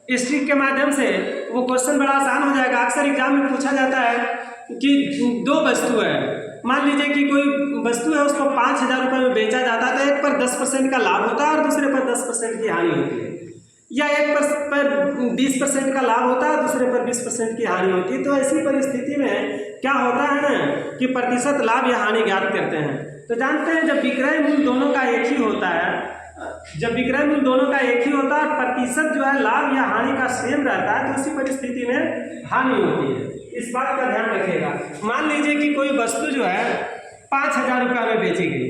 इस ट्रिक के माध्यम से वो क्वेश्चन बड़ा आसान हो जाएगा। अक्सर एग्जाम में पूछा जाता है कि दो वस्तु है, मान लीजिए कि कोई वस्तु है उसको 5,000 रुपये में बेचा जाता है, तो एक पर 10% का लाभ होता है और दूसरे पर 10% की हानि होती है, या एक पर 20% का लाभ होता है, दूसरे पर 20% की हानि होती है। तो ऐसी परिस्थिति में क्या होता है ना कि प्रतिशत लाभ या हानि ज्ञात करते हैं। तो जानते हैं जब विक्रय मूल्य दोनों का एक ही होता है, जब विक्रय मूल्य दोनों का एक ही होता है, प्रतिशत जो है लाभ या हानि का सेम रहता है, तो उसी परिस्थिति में हानि होती है। इस बात का ध्यान रखिएगा। मान लीजिए कि कोई वस्तु जो है 5,000 रुपये में बेची गई,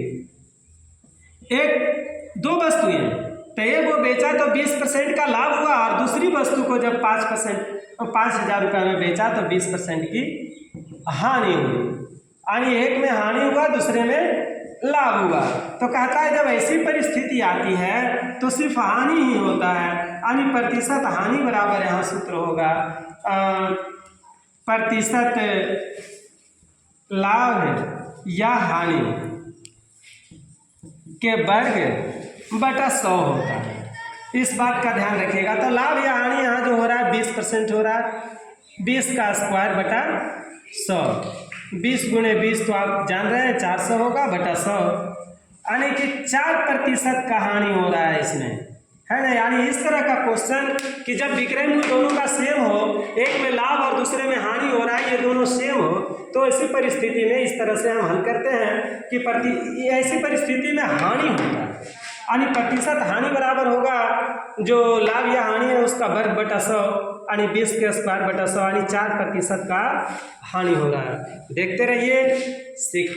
दो वस्तुएं हैं, तो एक वो बेचा तो 20% का लाभ हुआ, और दूसरी वस्तु को जब 5,000 रुपये में बेचा तो 20% की हानि हुई, यानी एक में हानि हुआ दूसरे में लाभ हुआ। तो कहता है जब ऐसी परिस्थिति आती है तो सिर्फ हानि ही होता है, यानी प्रतिशत हानि बराबर यहाँ सूत्र होगा प्रतिशत लाभ या हानि के वर्ग बटा 100 होता है। इस बात का ध्यान रखिएगा। तो लाभ या हानि यहाँ जो हो रहा है 20% हो रहा है, 20 का स्क्वायर बटा 100, 20 गुणे 20 तो आप जान रहे हैं 400 होगा बटा 100, यानी कि 4% का हानि हो रहा है इसमें, है ना। यानी इस तरह का क्वेश्चन कि जब विक्रय मूल्य दोनों का सेम हो, एक में लाभ और दूसरे में हानि हो रहा है, ये दोनों सेम हो, तो ऐसी परिस्थिति में इस तरह से हम हल करते हैं कि ऐसी परिस्थिति में हानि होता है, यानी प्रतिशत हानि बराबर होगा जो लाभ या हानि है उसका वर्ग बटा 100, यानी 20 के स्क्वायर बटा 100, यानी 4% का हानि हो रहा है। देखते रहिए, सीखते